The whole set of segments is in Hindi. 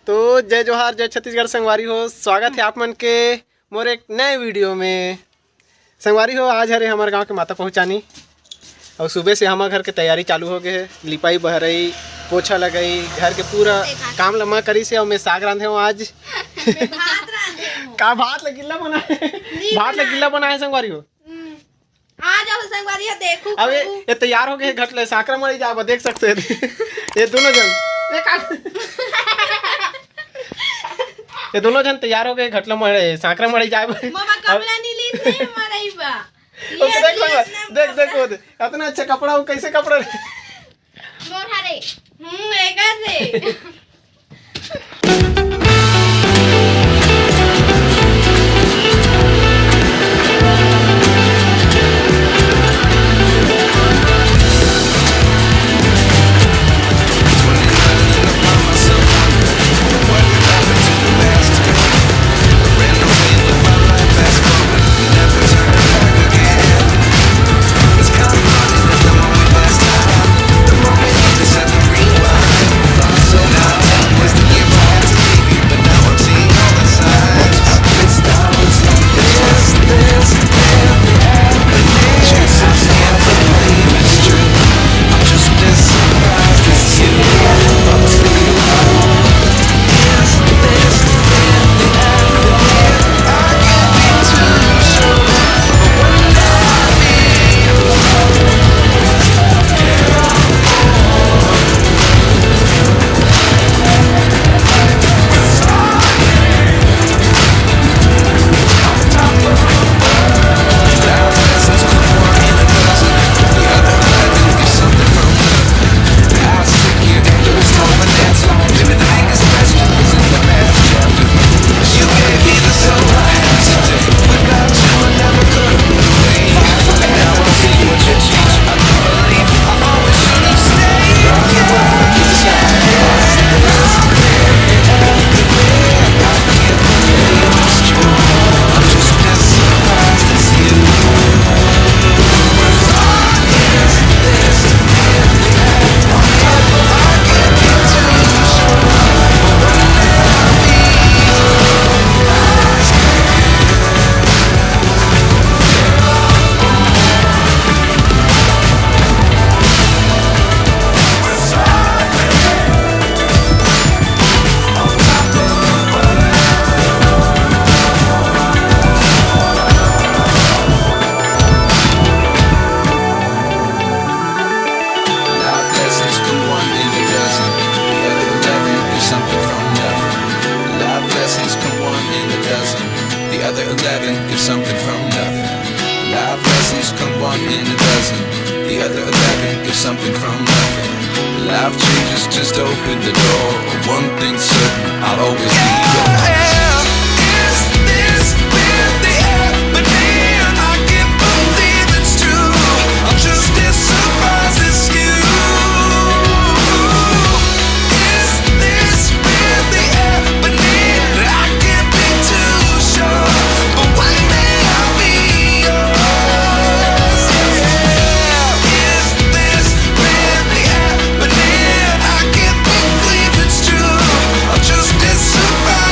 तो जय जोहार, जय छत्तीसगढ़ संगवारी हो। स्वागत है आप मन के मोर एक नए वीडियो में। संगवारी हो, आज हरे हमारे गांव के माता पहुँचानी और सुबह से हमारे घर के तैयारी चालू हो गए है। लिपाई बहरई, पोछा लगई, घर के पूरा काम लम्मा करी से और मैं साग रांधे हूँ आज। का भात लगिल्ला बनाए, भात लगिल्ला बनाए संगवारी हो। आ जाओ संगवारी हो, देखो अब ये तैयार हो गए घटले साकरा मड़ी जा देख सकते हैं। ये दोनों जन ये दोनों जन तैयार हो गए घटला मड़े साकरा मड़ी जाए। मामा कपड़ा नहीं ली थे मरई बा। देख देख वो इतना अच्छा कपड़ा, वो कैसे कपड़ा मोर हरे एकर रे। If something from nothing. Life lessons come one in a dozen. The other 11 give something from nothing. Life changes just open the door. One thing's certain, I'll always be yours. Is this really happening? I can't believe it's true. I'm just as surprised as you. Is this really happening? I can't be too sure. But one day I'll be yours. Is this really happening? I can't believe it's true. I'm just as surprised.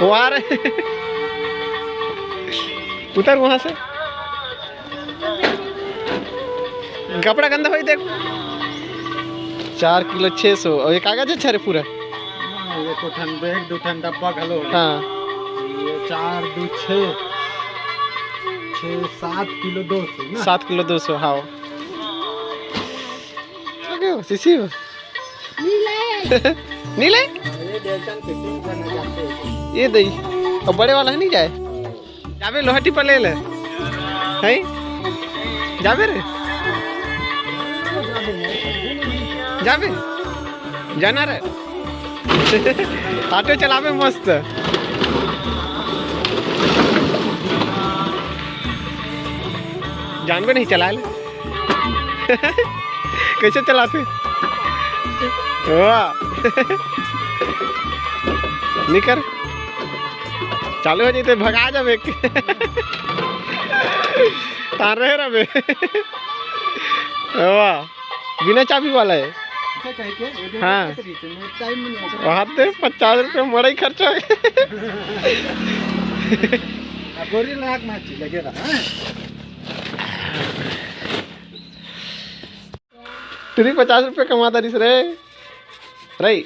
वो आ रहे। उतर वहां से, कपड़ा गंदा हो देख। 4 किलो 600 और ये कागज अच्छा रे पूरा। ये तो ठंडे एक दो ठंडा डब्बा घलो। हाँ ये 4 2 6 6 7 किलो 200 ना। 7 किलो 200 हाँ। सीसी हो नीले ये डेल्टन फिटिंग करने जाते हैं। ये दई और बड़े वाला नहीं जाए जाबे लोहटी पर ले ले है जाबे रे जाबे जाना रे। ऑटो चलावे मस्त। जानबे नहीं चला ले। कैसे चलाते वाह। निकर चालू हो जाते भगा जाबे। तार रहे रबे वाह बिना चाबी वाला है। हाँ वहाँ पे 50 रुपये मड़ाई खर्चा। गोरी लाख माची लगेगा। तुरी 50 रुपये कमाता रिस रे रही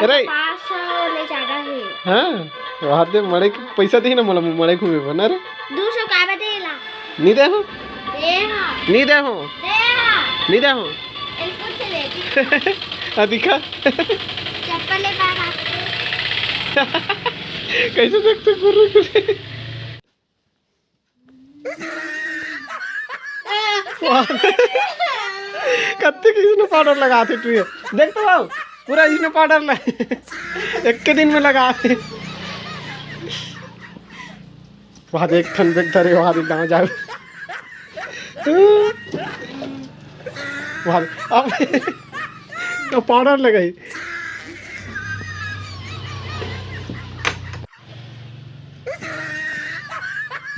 रे। 500 ले जाना है। हाँ वहाँ पे मड़े पैसा दी ना मला मड़े घूमे बना रे 200 का बदेला नहीं दे हो देहा नहीं दे हो देहा नहीं दे हो एलपुर से लेती दिखा चप्पल ले पागा। कैसे देखते गुरु गुरु। कत्ते की इसने पाउडर लगाते तू देख तो बाबू पूरा इसने पाउडर एक के दिन में लगा। वहाँ देख खन देख धरे वहाँ देख गाँव जाओ वहाँ अब तो पाउडर लगाई।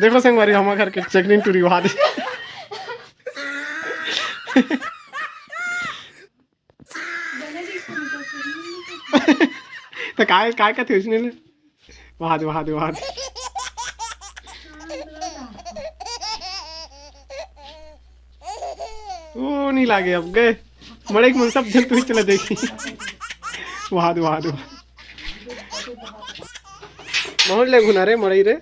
देखो संगवारी हमारे घर के चेकनिंग टूरी वहाँ दे। तो काय का थे उसने वहाँ दे ओ नहीं लागे अब गए मड़े मन सब जन तू ही चला देखी। वहाँ दे मोहन ले घुना रे मड़ई रे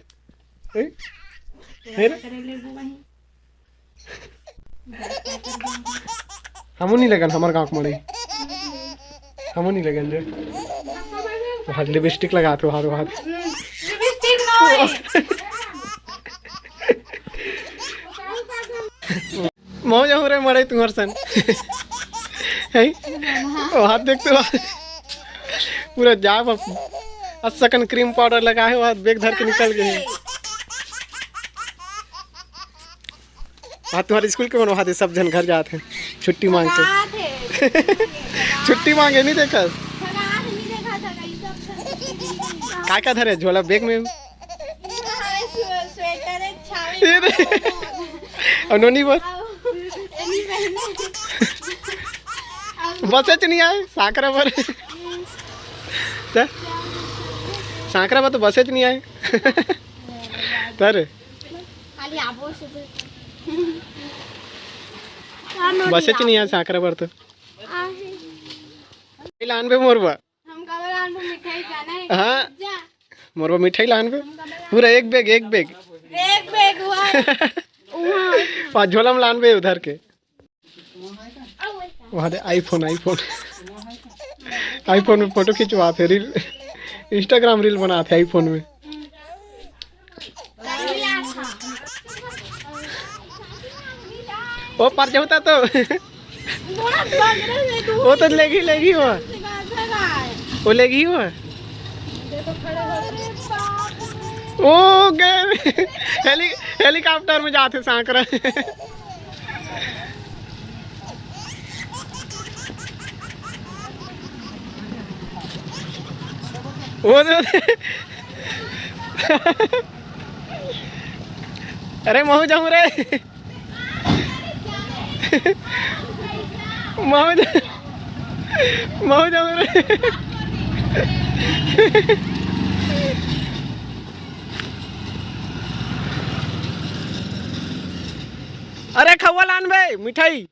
हमू नहीं लगन हमार गाँव मड़ई हमू नहीं लगन रे। वहाँ लिपस्टिक लगाते वहाँ लिपस्टिक नो मौज हो रहे मरे तुम्हारे सन है हाथ देखते हो पूरा जाब सेकंड क्रीम पाउडर लगा है वहाँ बैग धर के निकल गए। वहाँ तुम्हारे स्कूल के वहाँ सब जन घर जाते हैं छुट्टी मांग के। छुट्टी मांगे नहीं देखा का धरे झोला बैग में और नोनी बोल बस नहीं आए साकरा पर साकरा पर तो बस नहीं आए तर बस नहीं आए साकरा पर तो लान पे मोरबा हाँ मोरबा मिठाई लान पे पूरा एक बैग वहाँ झोला में लान पे उधर के वहाँ दे आईफोन में फोटो खिंचवाते रील इंस्टाग्राम रील बनाते आईफोन में। वो पर होता तो वो तो लेगी वो लेगी वो ओ गए हेलीकॉप्टर में जाते सांकरा। वो अरे महू जाऊँ रे महू जाऊँ रे खवा लान बे मिठाई।